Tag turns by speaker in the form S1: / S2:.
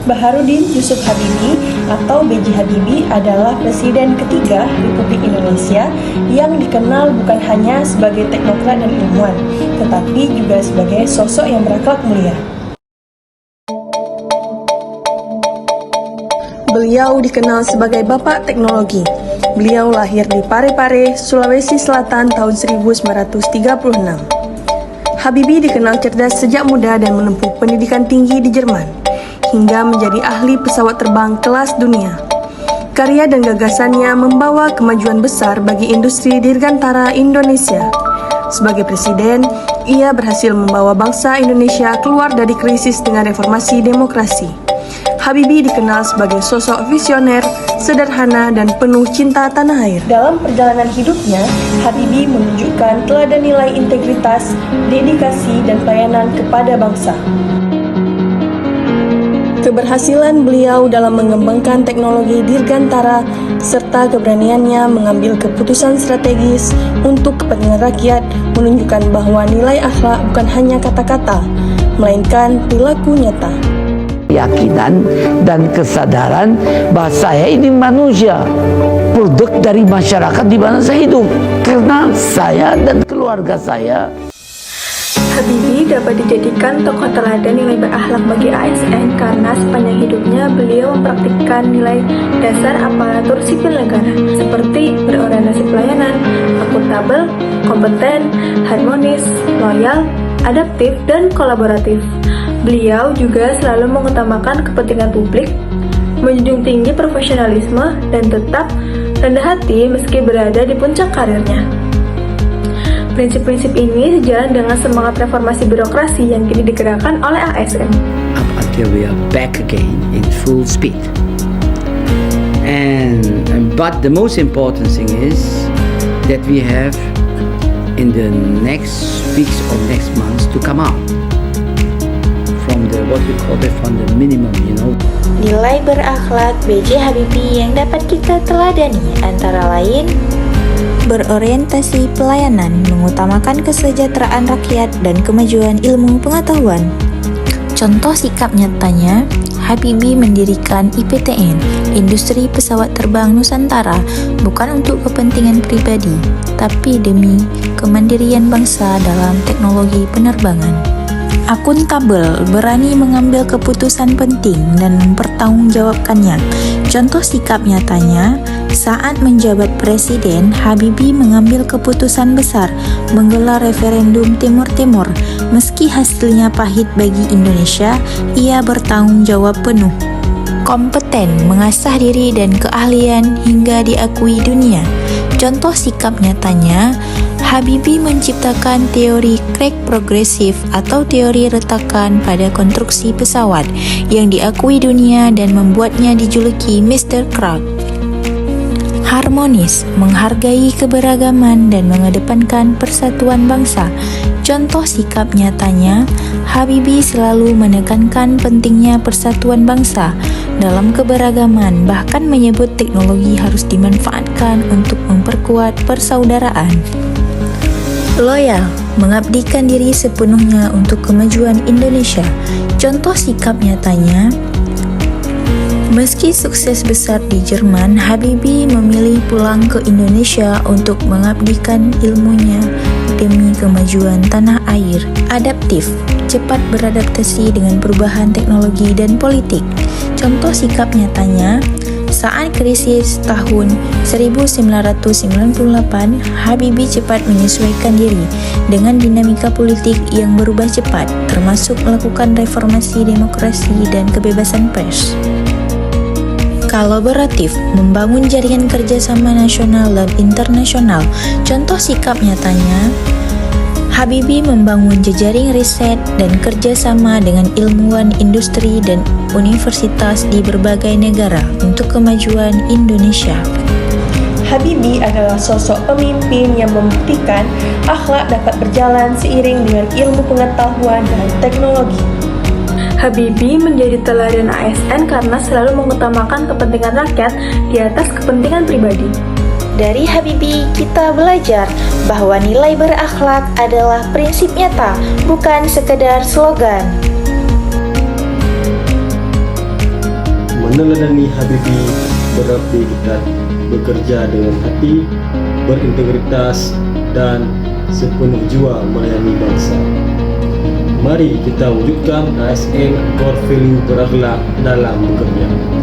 S1: Baharudin Yusuf Habibie atau B.J. Habibie adalah Presiden ketiga Republik Indonesia yang dikenal bukan hanya sebagai teknokrat dan ilmuwan, tetapi juga sebagai sosok yang berakhlak mulia. Beliau dikenal sebagai Bapak Teknologi. Beliau lahir di Parepare, Sulawesi Selatan tahun 1936. Habibie dikenal cerdas sejak muda dan menempuh pendidikan tinggi di Jerman, hingga menjadi ahli pesawat terbang kelas dunia. Karya dan gagasannya membawa kemajuan besar bagi industri dirgantara Indonesia. Sebagai presiden, ia berhasil membawa bangsa Indonesia keluar dari krisis dengan reformasi demokrasi. Habibie dikenal sebagai sosok visioner, sederhana, dan penuh cinta tanah air. Dalam perjalanan hidupnya, Habibie menunjukkan teladan nilai integritas, dedikasi, dan pelayanan kepada bangsa. Keberhasilan beliau dalam mengembangkan teknologi dirgantara serta keberaniannya mengambil keputusan strategis untuk kepentingan rakyat menunjukkan bahwa nilai akhlak bukan hanya kata-kata, melainkan perilaku nyata.
S2: Keyakinan dan kesadaran bahwa saya ini manusia, produk dari masyarakat di mana saya hidup, karena saya dan keluarga saya.
S3: Habibie dapat dijadikan tokoh teladan nilai berakhlak bagi ASN karena sepanjang hidupnya beliau mempraktikkan nilai dasar aparatur sipil negara seperti berorientasi pelayanan, akuntabel, kompeten, harmonis, loyal, adaptif, dan kolaboratif. Beliau juga selalu mengutamakan kepentingan publik, menjunjung tinggi profesionalisme, dan tetap rendah hati meski berada di puncak karirnya. Prinsip-prinsip ini sejalan dengan semangat reformasi birokrasi yang kini digerakkan oleh ASN.
S4: Up until we are back again in full speed. But the most important thing is that we have in the next weeks or next months to come out from the what we call from the minimum,
S5: Nilai berakhlak B.J. Habibie yang dapat kita teladani antara lain berorientasi pelayanan, mengutamakan kesejahteraan rakyat dan kemajuan ilmu pengetahuan. Contoh sikap nyatanya, Habibie mendirikan IPTN, Industri Pesawat Terbang Nusantara, bukan untuk kepentingan pribadi, tapi demi kemandirian bangsa dalam teknologi penerbangan. Akuntabel, berani mengambil keputusan penting dan mempertanggungjawabkannya. Contoh sikap nyatanya, saat menjabat presiden, Habibie mengambil keputusan besar menggelar referendum Timur Timur. Meski hasilnya pahit bagi Indonesia, ia bertanggung jawab penuh. Kompeten, mengasah diri dan keahlian hingga diakui dunia. Contoh sikap nyatanya, Habibie menciptakan teori crack progresif atau teori retakan pada konstruksi pesawat yang diakui dunia dan membuatnya dijuluki Mr. Crack. Harmonis, menghargai keberagaman dan mengedepankan persatuan bangsa. Contoh sikap nyatanya, Habibie selalu menekankan pentingnya persatuan bangsa dalam keberagaman, bahkan menyebut teknologi harus dimanfaatkan untuk memperkuat persaudaraan. Loyal, mengabdikan diri sepenuhnya untuk kemajuan Indonesia. Contoh sikap nyatanya, meski sukses besar di Jerman, Habibie memilih pulang ke Indonesia untuk mengabdikan ilmunya demi kemajuan tanah air. Adaptif, cepat beradaptasi dengan perubahan teknologi dan politik. Contoh sikap nyatanya, saat krisis tahun 1998, Habibie cepat menyesuaikan diri dengan dinamika politik yang berubah cepat, termasuk melakukan reformasi demokrasi dan kebebasan pers. Kolaboratif, membangun jaringan kerjasama nasional dan internasional. Contoh sikap nyatanya, Habibie membangun jejaring riset dan kerjasama dengan ilmuwan industri dan universitas di berbagai negara untuk kemajuan Indonesia.
S1: Habibie adalah sosok pemimpin yang membuktikan akhlak dapat berjalan seiring dengan ilmu pengetahuan dan teknologi.
S3: Habibie menjadi teladan ASN karena selalu mengutamakan kepentingan rakyat di atas kepentingan pribadi.
S5: Dari Habibie kita belajar bahwa nilai berakhlak adalah prinsip nyata, bukan sekedar slogan.
S6: meneladani Habibie berarti kita bekerja dengan hati, berintegritas, dan sepenuh jiwa melayani bangsa. Mari kita wujudkan ASN core value berakhlak dalam bekerja.